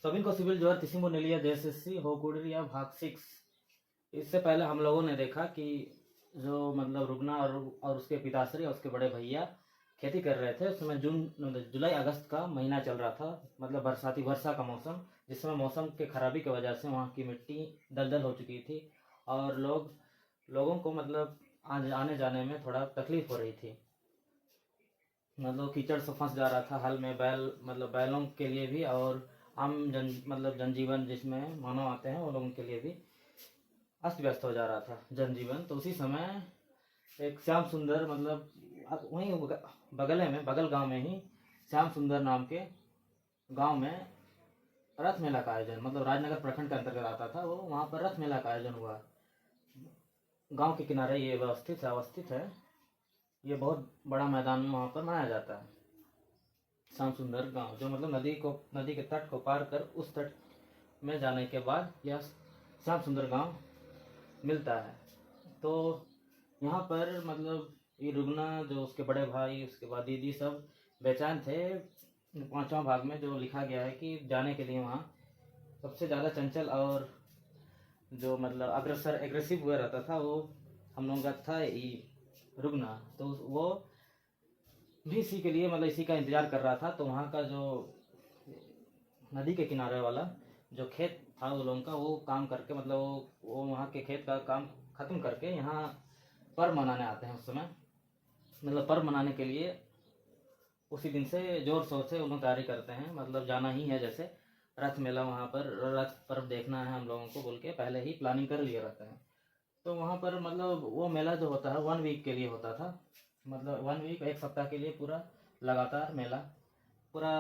सभी को सिविल जोहर तिसिमो नेलिया जयसी हो कुड़िया भाग 6। इससे पहले हम लोगों ने देखा कि जो मतलब रुगना और उसके पिताश्री और उसके बड़े भैया खेती कर रहे थे। उस समय जुलाई अगस्त का महीना चल रहा था, मतलब बरसाती वर्षा का मौसम, जिस समय मौसम के खराबी की वजह से वहाँ की मिट्टी दलदल हो चुकी थी और लोगों को मतलब आने जाने में थोड़ा तकलीफ हो रही थी। मतलब कीचड़ से फंस जा रहा था हल में, बैलों के लिए भी और आम जनजीवन जिसमें मानव आते हैं वो लोगों के लिए भी अस्त व्यस्त हो जा रहा था जनजीवन। तो उसी समय एक श्याम सुंदर वहीं बगल गांव में ही श्याम सुंदर नाम के गांव में रथ मेला का आयोजन, मतलब राजनगर प्रखंड के अंतर्गत आता था वो, वहाँ पर रथ मेला का आयोजन हुआ। गांव के किनारे ये अवस्थित है। ये बहुत बड़ा मैदान में वहाँ पर मनाया जाता है श्याम सुंदर गांव, जो मतलब नदी के तट को पार कर उस तट में जाने के बाद यह श्याम सुंदर गांव मिलता है। तो यहाँ पर मतलब ये रुगना जो उसके बड़े भाई उसके बाद दीदी सब बेचैन थे। 5वां भाग में जो लिखा गया है कि जाने के लिए वहाँ सबसे ज़्यादा चंचल और जो मतलब एग्रेसिव हुआ रहता था वो हम लोगों का था ये रुगना। तो वो भी इसी के लिए मतलब इसी का इंतज़ार कर रहा था। तो वहाँ का जो नदी के किनारे वाला जो खेत था वो लोगों का, वो काम करके मतलब वो वहाँ के खेत का काम ख़त्म करके यहाँ पर्व मनाने आते हैं। उस समय मतलब पर्व मनाने के लिए उसी दिन से जोर शोर से उन्होंने तैयारी करते हैं, मतलब जाना ही है, जैसे रथ मेला वहाँ पर रथ पर्व देखना है हम लोगों को बोल के पहले ही प्लानिंग कर लिए रहते हैं। तो वहाँ पर मतलब वो मेला जो होता है 1 वीक के लिए होता था, मतलब 1 वीक 1 सप्ताह के लिए पूरा लगातार मेला, पूरा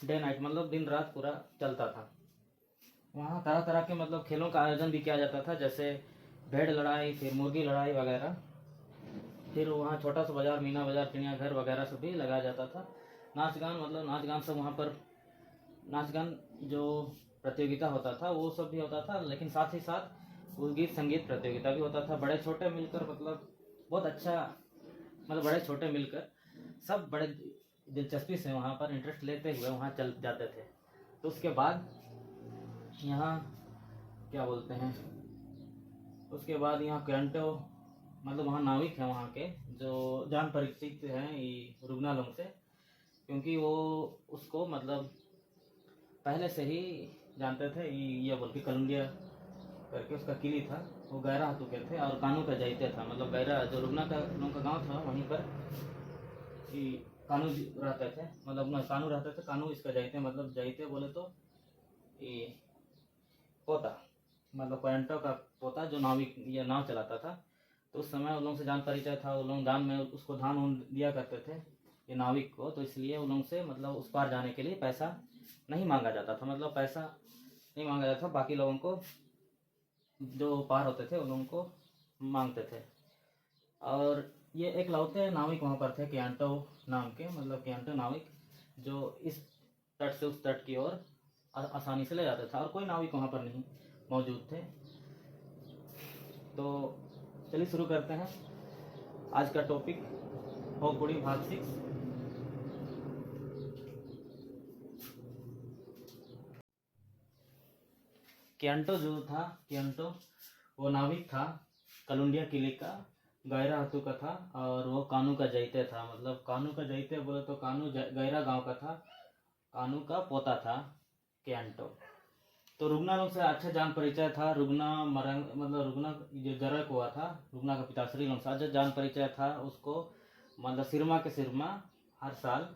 डे नाइट मतलब दिन रात पूरा चलता था। वहाँ तरह तरह के मतलब खेलों का आयोजन भी किया जाता था, जैसे भेड़ लड़ाई, फिर मुर्गी लड़ाई वगैरह। फिर वहाँ छोटा सा बाजार, मीना बाजार, चिड़ियाघर वगैरह सब भी लगाया जाता था। नाच गान सब वहाँ पर नाच गान जो प्रतियोगिता होता था वो सब भी होता था, लेकिन साथ ही साथ वो गीत संगीत प्रतियोगिता भी होता था। बड़े छोटे मिलकर मतलब बहुत अच्छा, मतलब बड़े छोटे मिलकर सब बड़े दिलचस्पी से वहाँ पर इंटरेस्ट लेते हुए वहाँ चल जाते थे। तो उसके बाद यहाँ क्या बोलते हैं, उसके बाद यहाँ कैंटो मतलब वहाँ नाविक हैं वहाँ के जो जान परिचित हैं ये रुगनालों से, क्योंकि वो उसको मतलब पहले से ही जानते थे। ये बोल के कलुंडिया करके उसका किली था, वो गैरा हाथों के थे और कानू का जाइते था। मतलब गैरा जो रुगना का लोगों का गांव था वहीं पर कि कानू रहते थे, मतलब ना कानू रहते थे, कानू इसका जाइते, मतलब जाइते बोले तो ये पोता, मतलब पैंटो का पोता जो नाविक या नाव चलाता था। तो उस समय उन लोगों से जान परिचय था, उन लोग दान में उसको धान उन दिया करते थे ये नाविक को। तो इसलिए उन लोगों से मतलब उस पार जाने के लिए पैसा नहीं मांगा जाता था, मतलब पैसा नहीं मांगा जाता था। बाकी लोगों को जो पार होते थे उन लोगों को मांगते थे। और ये एक लौते नाविक वहाँ पर थे कियांटो नाम के, मतलब कियांटो नाविक जो इस तट से उस तट की ओर आसानी से ले जाते थे, और कोई नाविक वहाँ पर नहीं मौजूद थे। तो चलिए शुरू करते हैं आज का टॉपिक, होकुड़ी भाग 6। कियांटो वो नाविक था, कलुंडिया किले का गैरा हतु का था, और वो कानू का जैते था। मतलब कानू का जैते बोले तो कानू गैरा गांव का था, कानू का पोता था कियांटो। तो रुगना लोग से अच्छा जान परिचय था। रुगना जो जरक हुआ था, रुगना का पिताश्री लोग से अच्छा जान परिचय था उसको। मतलब सिरमा के सिरमा हर साल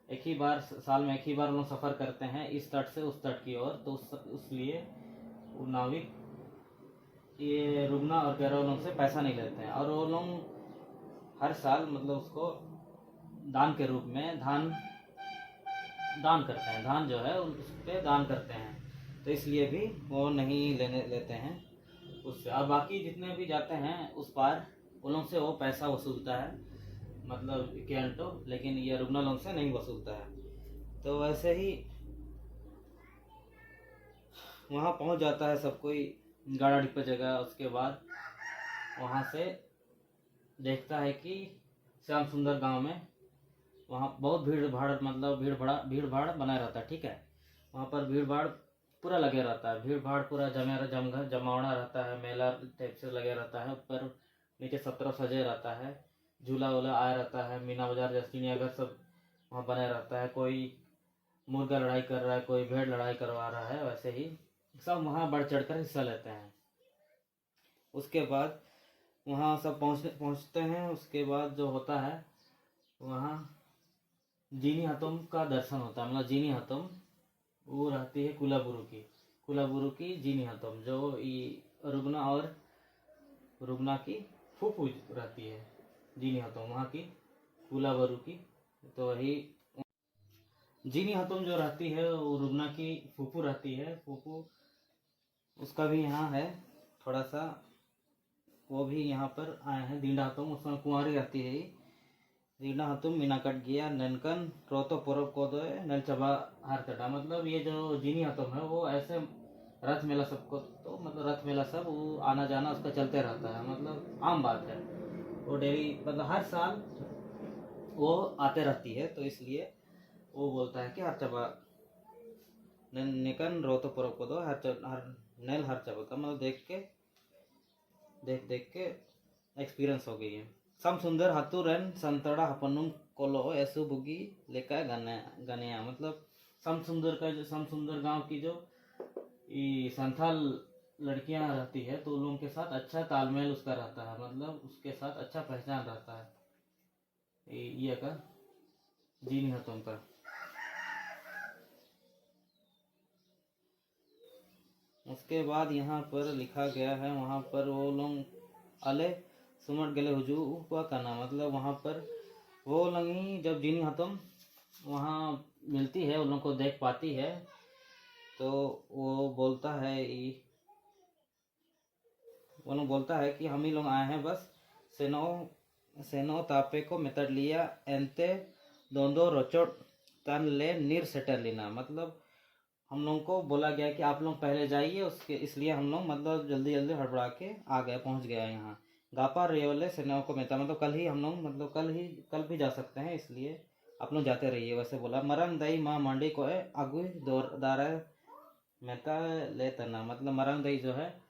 साल में एक ही बार लोग सफ़र करते हैं इस तट से उस तट की ओर। तो उस लिए वो नाविक ये रुगना और गैरा लोग से पैसा नहीं लेते हैं, और वो लोग हर साल मतलब उसको दान के रूप में दान करते हैं, धान जो है उस पर दान करते हैं। तो इसलिए भी वो नहीं लेते हैं उससे। और बाकी जितने भी जाते हैं उस पार उन लोग से वो पैसा वसूलता है, मतलब कियांटो, लेकिन ये रुगना लोग से नहीं वसूलता है। तो वैसे ही वहाँ पहुँच जाता है सब कोई गाड़ा डिब्बा जगह। उसके बाद वहाँ से देखता है कि श्याम सुंदर गांव में वहाँ बहुत भीड़ भाड़, मतलब भीड़ भाड़ बना रहता है, ठीक है। वहाँ पर भीड़ भाड़ पूरा लगे रहता है, भीड़ भाड़ पूरा जमावड़ा रहता है, मेला टाइप से लगे रहता है। ऊपर नीचे सब तरफ सजे रहता है, झूला वूला आया रहता है, मीना बाजार जैसे चिड़ियाघर सब वहाँ बने रहता है। कोई मुर्गा लड़ाई कर रहा है, कोई भेड़ लड़ाई करवा रहा है, वैसे ही सब वहाँ बढ़ चढ़ कर हिस्सा लेते हैं। उसके बाद वहाँ सब पहुँचते हैं। उसके बाद जो होता है वहाँ जीनी हतम का दर्शन होता है। मतलब जीनी हतम वो रहती है कुलाबुरु की जीनी हतम, जो रुगना और रुगना की फूफू रहती है। जीनी हतम वहाँ की कुलाबुरु की, तो वही जीनी हतम जो रहती है वो रुगना की फूफू रहती है। फूफू उसका भी यहाँ है थोड़ा सा, वो भी यहाँ पर आए हैं। दींडा हतम उसमें कुंवारी रहती है। दींडा हतम मीनाकट गया ननकन रोतो परब को दो नल चबा हार कटा। मतलब ये जो जीनी हतम है वो ऐसे रथ मेला सबको, तो मतलब रथ मेला सब वो आना जाना उसका चलते रहता है, मतलब आम बात है। वो डेली मतलब हर साल वो आते रहती है, तो इसलिए वो बोलता है कि हर चबा निकन रोतो परब को दो हर नल हर चबा का, मतलब देख के एक्सपीरियंस हो गई है। सम सुंदर हतुरन संतड़ा हपनुम कोलो ऐसु बुगी लेका गनिया। मतलब सम सुंदर गांव की जो संथाल लड़कियां रहती है, तो उन लोगों के साथ अच्छा तालमेल उसका रहता है, मतलब उसके साथ अच्छा पहचान रहता है। ये का जीनी हतों का। उसके बाद यहाँ पर लिखा गया है, वहाँ पर वो लोग अले सुमट गले हुजू हुआ करना। मतलब वहाँ पर वो लंगी जब जीनी हतम वहाँ मिलती है, उन लोगों को देख पाती है, तो वो बोलता है कि हम ही लोग आए हैं बस सेनो तापे को मेतड लिया एंते दोंदो रोचोट तन ले नीर सेटर लेना। मतलब हम लोगों को बोला गया कि आप लोग पहले जाइए, उसके इसलिए हम लोग मतलब जल्दी जल्दी हड़बड़ा के आ गए, पहुंच गया यहाँ। गापा रेवले सेनाओं को मेहता, मतलब कल ही हम लोग मतलब कल भी जा सकते हैं, इसलिए आप लोग जाते रहिए, वैसे बोला। मरंग दई माँ मंडी को है अगुई दारा मेहता ले तना। मतलब मरंग दई जो है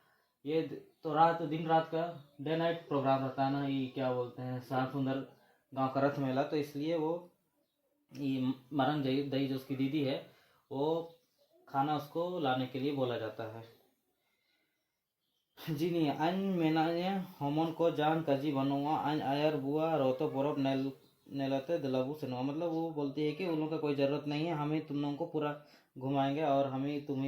ये तो दिन रात का डे नाइट प्रोग्राम रहता है ना, ये क्या बोलते हैं श्याम सुंदर गांव का रथ मेला, तो इसलिए वो ये मरंग दई जो उसकी दीदी है वो खाना उसको लाने के लिए बोला जाता है। जी नहीं अन मेनाने हमन को जान कजी बनूंगा अन आयर बुआ रोतो पोरब नेलते दिलाबू सुनवा। मतलब वो बोलती है कि उन लोगों का कोई ज़रूरत नहीं है, हमें तुम लोगों को पूरा घुमाएंगे और हमें तुम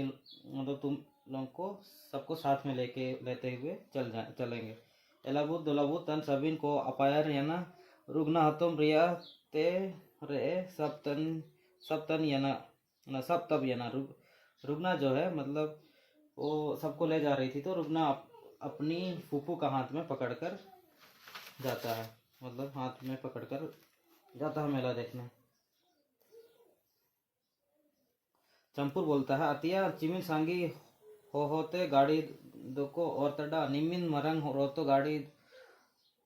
लोगों को सबको साथ में लेते हुए चलेंगे। एलाबू दुलाबू तन सबिन को अपायर याना रुगना हतम रिया ते रे सब तन याना सब तब याना रुगना जो है मतलब वो सबको ले जा रही थी, तो रुगना अपनी फूफू का हाथ में पकड़कर जाता है, मतलब हाथ में पकड़कर जाता है मेला देखने। चंपुर बोलता है अतिया चिमिन सांगी होते गाड़ी दो को और तड़ा निमिन मरंग रोतो गाड़ी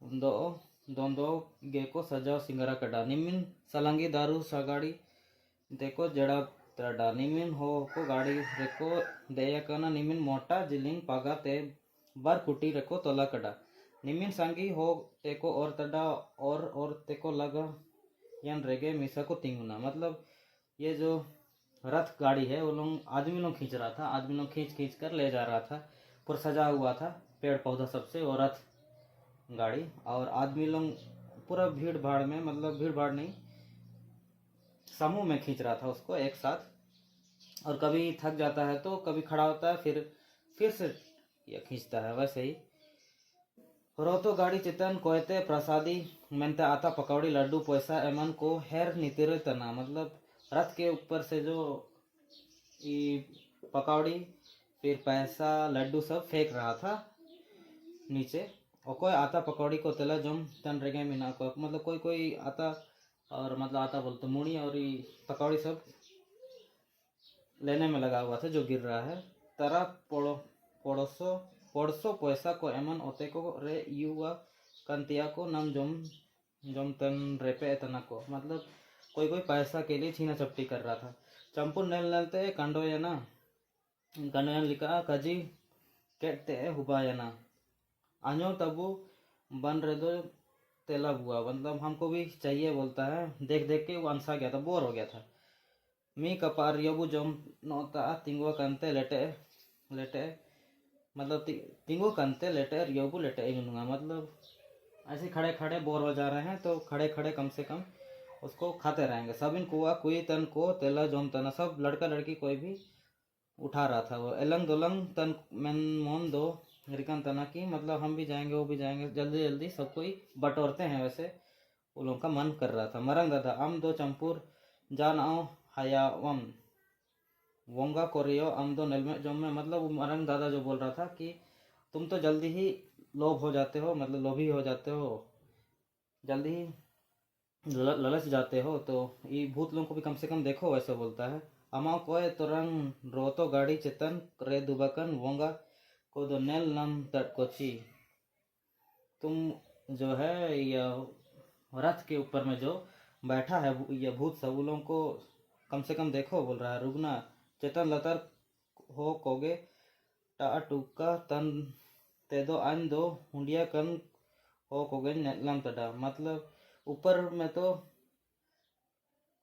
दो दोंदो गे को सजाओ सिंगरा कड़ा निमिन सलंगी दारू सगाड़ी देखो जड़ा तड़ा निमिन हो को गाड़ी रेको दया कना निमिन मोटा जिलिंग पागा ते बार कुटी रेको तोला कड़ा निमिन सांगी हो तेको और तड़ा और तेको लगा यन रेगे मिसा को तिंगुना। मतलब ये जो रथ गाड़ी है वो लोग आदमी लोग खींच रहा था, आदमी लोग खींच कर ले जा रहा था, पूरा सजा हुआ था पेड़ पौधा सबसे, और रथ गाड़ी और आदमी लोग पूरा भीड़ भाड़ में, मतलब भीड़ भाड़ नहीं समूह में खींच रहा था उसको एक साथ। और कभी थक जाता है तो कभी खड़ा होता है, फिर से ये खींचता है। वैसे ही रोतो गाड़ी चितन कोयते प्रसादी मेनते आता पकौड़ी लड्डू पैसा एमन को हेर नितिरे तना। मतलब रथ के ऊपर से जो पकौड़ी फिर पैसा लड्डू सब फेंक रहा था नीचे, और कोई आता पकौड़ी को तला जम तन रेगे मीना को, मतलब कोई आता, और मतलब आता बोलते मुड़ी और पकौड़ी सब लेने में लगा हुआ था जो गिर रहा है। तरा पड़ोसो पैसा को एमन ओते को रे युवा कंतिया को नम जम तन रेपे तना को। मतलब कोई पैसा के लिए छीना चपटी कर रहा था। चंपुर नेल नलते कंडो या ना कन्वेन लिखा कजी कहते हुबायना आनो तबु बन रहे दो तेला बुआ, मतलब हमको भी चाहिए बोलता है। देख देख के वो अनसा गया था, बोर हो गया था। मी कपार योबु जोम नोता तिंगवा कंते लेटे लेटे, मतलब तिंगो कंते लेटे योबु लेटे इंगनुआ, मतलब ऐसे खड़े खड़े बोर हो जा रहे हैं तो खड़े खड़े कम से कम उसको खाते रहेंगे। सब इन कुआ कुई तन को तेला जोम तना, सब लड़का लड़की कोई भी उठा रहा था। वो एलंग दोलंग तन मन मोन दो रिकन तना की, मतलब हम भी जाएंगे वो भी जाएंगे, जल्दी जल्दी सब कोई बटोरते हैं, वैसे उन लोगों का मन कर रहा था। मरंग दादा अम दो चंपुर जान आओ हयावम वोंगा कोरियो अम दो नल में जो में, मतलब मरंग दादा जो बोल रहा था कि तुम तो जल्दी ही लोभ हो जाते हो, मतलब लोभी हो जाते हो, जल्दी ही ललच जाते हो, तो ये भूत लोगों को भी कम से कम देखो, वैसे बोलता है। अमा कोय तुरंग रोतो गाड़ी चेतन रे दुबकन वोंगा को दो नेल नम तटकोची, तुम जो है यह रथ के ऊपर में जो बैठा है ये भूत सब, उन लोगों को कम से कम देखो बोल रहा है। रुगना चेतन लतर हो कोगे टा टुका तन ते दो अन दो हुंडिया कन हो कोगे नेलम तडा, मतलब ऊपर में तो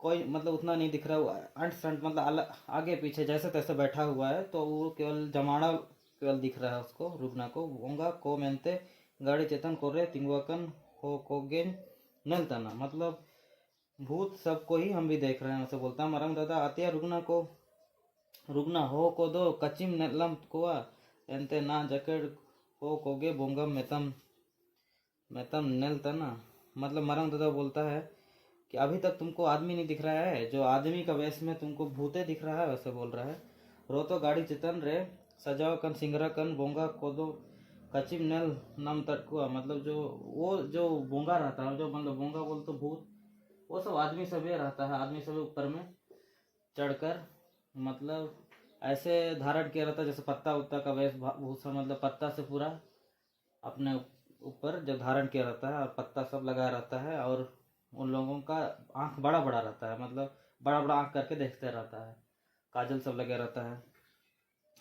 कोई मतलब उतना नहीं दिख रहा, वो अंट संट मतलब आगे पीछे जैसे तैसे बैठा हुआ है, तो वो केवल जमाना केवल दिख रहा है उसको रुगना को। वोंगा को मेनते गाड़ी चेतन कोरे तिंगवाकन हो कोगेन नल तना, मतलब भूत सबको ही हम भी देख रहे हैं, उसे बोलता है। मरंग दादा आतिया रुगना को रुगना हो को दो कचिम नेलम कोआ एंते ना जकड़ हो कोगे बोंगम मेतम मेतम नेल तना, मतलब मरंग दादा बोलता है कि अभी तक तुमको आदमी नहीं दिख रहा है, जो आदमी का वेश में तुमको भूते दिख रहा है, वैसे बोल रहा है। रोतो गाड़ी चितन रे सजाओ कन सिंगरा कन बोंगा कोदो कचिम नल नम तटकुआ, मतलब जो वो जो बोंगा रहता है, जो मतलब बोंगा बोल तो भूत, वो सब आदमी सभी रहता है, आदमी सभी ऊपर में चढ़कर, मतलब ऐसे धारण किया रहता है जैसे पत्ता उत्ता का वेश भूसा, मतलब पत्ता से पूरा अपने ऊपर जो धारण किया रहता है और पत्ता सब लगा रहता है, और उन लोगों का आंख बड़ा बड़ा रहता है, मतलब बड़ा बड़ा आंख करके देखते रहता है, काजल सब लगे रहता है।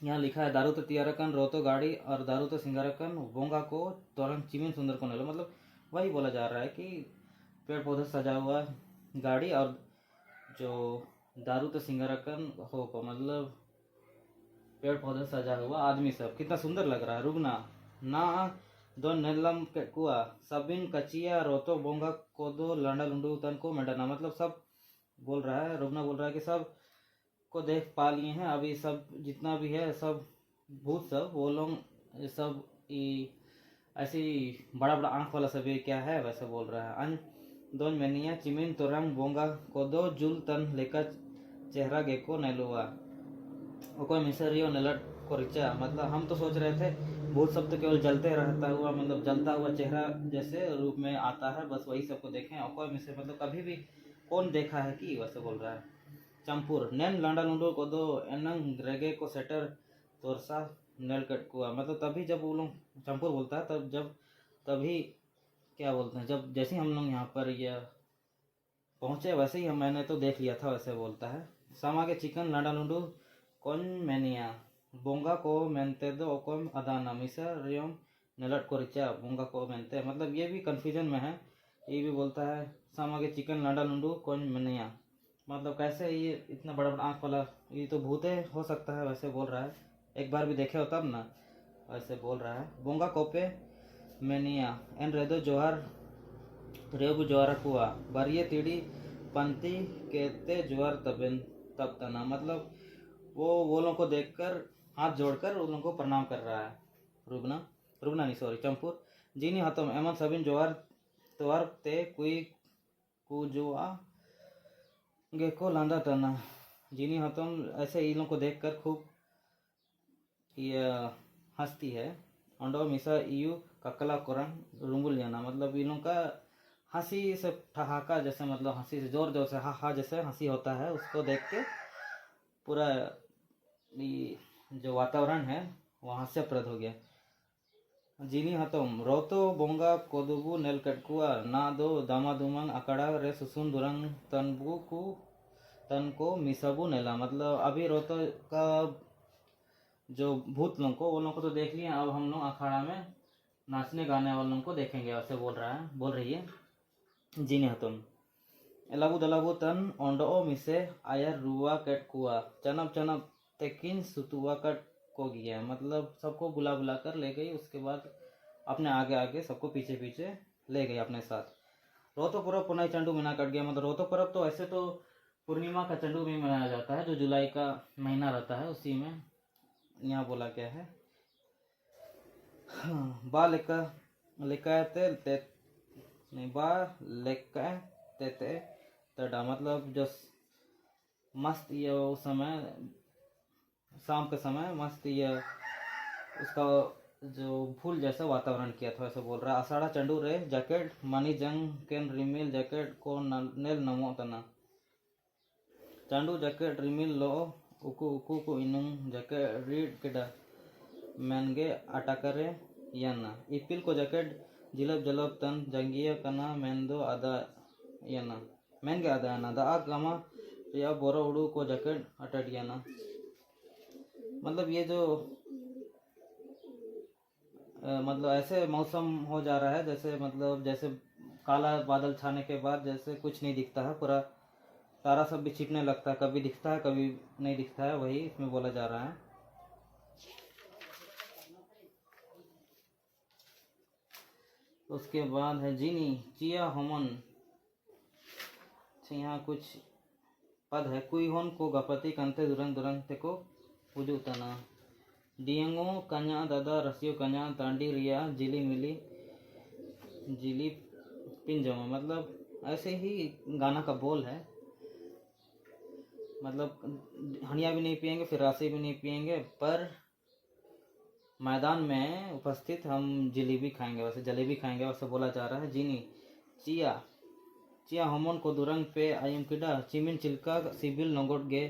यहाँ लिखा है दारू तो तियारकन रोतो गाड़ी और दारू तो सिंगारकन बोंगा को तोरंग चिमिन सुंदर को नेलो, मतलब वही बोला जा रहा है कि पेड़ पौधे सजा हुआ गाड़ी और जो दारू तो सिंगारकन हो को, मतलब पेड़ पौधे सजा हुआ आदमी सब कितना सुंदर लग रहा है। रुगना ना दो नेलम के कुआ सबिन कचिया रोतो बोंगा को दो लंडा लुंडू तन को मेडना, मतलब सब बोल रहा है, रुगना बोल रहा है कि सब को देख पा लिए हैं अभी, सब जितना भी है सब भूत सब वो लोग सब ऐसी बड़ा बड़ा आंख वाला सभी क्या है, वैसे बोल रहा है। अन दोन मेनिया चिमिन तोरंग बोंगा को दो जुल तन लेकर चेहरा गेको नेलुआ कोई मिसरियो नलट को रिचा, मतलब हम तो सोच रहे थे भूत सब तो केवल जलते रहता हुआ, मतलब जलता हुआ चेहरा जैसे रूप में आता है, बस वही सबको देखें, और कोई मिसर मतलब कभी भी कौन देखा है कि, वैसे बोल रहा है। चंपुर नैन लांडा लूडो को दो एनंग रेगे को सेटर तोरसा नल कटकुआ, मतलब तभी जब वो लोग चंपुर बोलता है तब जब तभी क्या बोलते हैं, जब जैसे हम लोग यहाँ पर यह पहुँचे वैसे ही मैंने तो देख लिया था, वैसे बोलता है। समा के चिकन लांडा लूडू कौन मैनिया बोंगा को मेनते दो ओकोम अदाना मिसा रियोम नलट को रिचा बोंगा को मेनते, मतलब ये भी कन्फ्यूजन में है। ये भी बोलता है समा के चिकन लांडा लूडू कौन मैनिया, मतलब कैसे ये इतना बड़ा बड़ा आँख वाला, ये तो भूते हो सकता है, वैसे बोल रहा है। एक बार भी देखे हो तब ना, वैसे बोल रहा है। बोंगा कोपे मैनिया एन रेदो जोहर रेबु ज्वार कुआ बरिये तिड़ी पंथी कहते ज्वार तबेन तब तना, मतलब वो लोगों को देखकर हाथ जोड़कर उन लोगों को प्रणाम कर रहा है। रुगना रुगना नहीं सॉरी चंपुर जीनी हतम एमन सबिन ज्वार त्वार ते कुई कुजुआ गेको लांदा तना, जीनी हतम ऐसे इन लोगों को देखकर खूब ये हंसती है। अंडो मिसा इयू ककला कोरंग रुंगुल जाना, मतलब इन लोगों का हंसी से ठहाका जैसे, मतलब हंसी से जोर जोर से हा हा जैसे हंसी होता है, उसको देख के पूरा जो वातावरण है वो हास्यप्रद हो गया। जीनी हतम रोतो बोंगा कोदुबू नेल कटकुआ ना दो दामा दुमंग अकड़ा रे सुसुन दुरंग तन को मिसाबू नेला, मतलब अभी रोतो का जो भूत लोगों को, वो लोगों को तो देख लिए, अब हम लोग अखाड़ा में नाचने गाने वाले लोगों को देखेंगे, ऐसे बोल रही है जीनी हतुन। एलाबू दलाबू तन ओंडो मिसे आयर रुआ कट कुआ चनब चनब तेकिन सुतुआ कट को गया, मतलब सबको बुला बुला कर ले गई, उसके बाद अपने आगे आगे सबको पीछे पीछे ले गई अपने साथ। रोहतो पर्व पुनः चंडू महीना कट गया, मतलब रोहतो पर्व तो ऐसे तो पूर्णिमा का चंडू में मनाया जाता है, जो जुलाई का महीना रहता है उसी में। यहाँ बोला क्या है, बा लेकाते ते नहीं बा लेका ते तड़ा, मतलब जो मस्त ये उस समय शाम के समय मस्त ये उसका जो फूल जैसा वातावरण किया था, ऐसा बोल रहा है। आषाढ़ा चंडू रे जैकेट मनी जंग केन रिमिल जैकेट को नेल नमो तना, चांडू जैकेट रिमिल लो उकु उकु को इनुंग जैकेट रीड केडा मैनगे अटाकरे याना, इपिल को जैकेट जिलब जलब तन जंगिया कना मेंदो आदा याना मैनगे आदा याना दा गमा या बोरा उड़ू को जैकेट अटट याना। मतलब ये जो मतलब ऐसे मौसम हो जा रहा है जैसे, मतलब जैसे काला बादल छाने के बाद जैसे कुछ नहीं दिखता है, पूरा तारा सब भी छिपने लगता है, कभी दिखता है कभी नहीं दिखता है, वही इसमें बोला जा रहा है। उसके बाद है जीनी चिया होमन, यहाँ कुछ पद है, कुई होन को गपति कंते दुरंग दुरंग ते को पुजू तना, डियंगो कन्या दादा रसियो कन्या तांडी रिया जिली मिली जिली पिंजमा, मतलब ऐसे ही गाना का बोल है, मतलब हनिया भी नहीं पियेंगे फिर राशि भी नहीं पियेंगे, पर मैदान में उपस्थित हम जलेबी खाएंगे, वैसे जलेबी खाएंगे वैसे बोला जा रहा है। जीनी चिया चिया हमन को दुरंग पे आयम किडा चिमिन चिल्का सिबिल नंगोट गे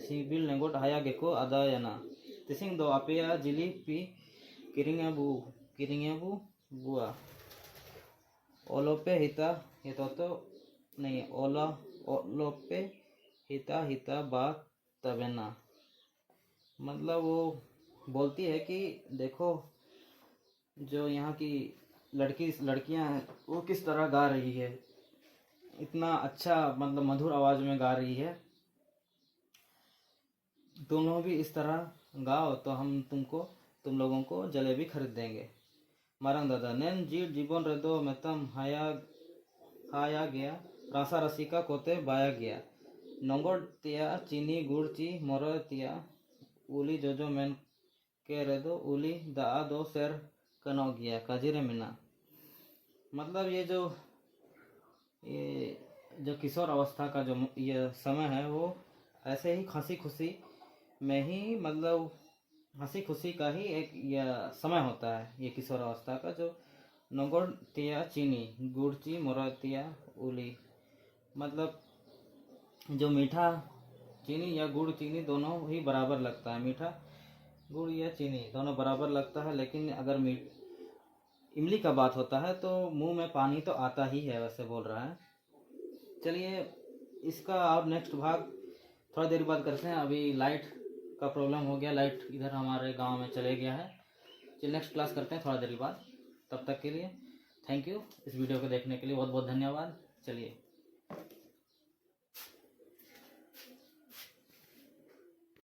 सिबिल नंगोट हाया गेको आदा याना, तिसिंग दो आपेया जिली पी किरिंगबू बुआ ओलोपे हिता हितो तो नहीं ओला ओलोपे हिता हिता बा तबेना, मतलब वो बोलती है कि देखो जो यहाँ की लड़कियां हैं वो किस तरह गा रही है, इतना अच्छा मतलब मधुर आवाज में गा रही है, तुम लोग भी इस तरह गाओ तो हम तुम लोगों को जलेबी खरीद देंगे। मारंग दादा नैन जीव जीवन रेदो मेतम हाया गया रासा रसिका कोते बाया गया, नंगोड तिया चीनी गुड़ ची मोर तिया उली जोजो मैन के रेदो उली दा दो शेर कनो गया काजिरे मिना, मतलब ये जो किशोर अवस्था का जो ये समय है वो ऐसे ही हंसी खुशी में ही, मतलब हंसी खुशी का ही एक यह समय होता है, ये किशोर अवस्था का, जो नंगोड़ तिया चीनी गुड़ची मोरतिया उली, मतलब जो मीठा चीनी या गुड़ चीनी दोनों ही बराबर लगता है, मीठा गुड़ या चीनी दोनों बराबर लगता है, लेकिन अगर इमली का बात होता है तो मुंह में पानी तो आता ही है, वैसे बोल रहा है। चलिए इसका और नेक्स्ट भाग थोड़ा देर बाद करते हैं, अभी लाइट का प्रॉब्लम हो गया, लाइट इधर हमारे गांव में चले गया है। चलिए नेक्स्ट क्लास करते हैं थोड़ा देर बाद, तब तक के लिए थैंक यू, इस वीडियो को देखने के लिए बहुत बहुत धन्यवाद। चलिए।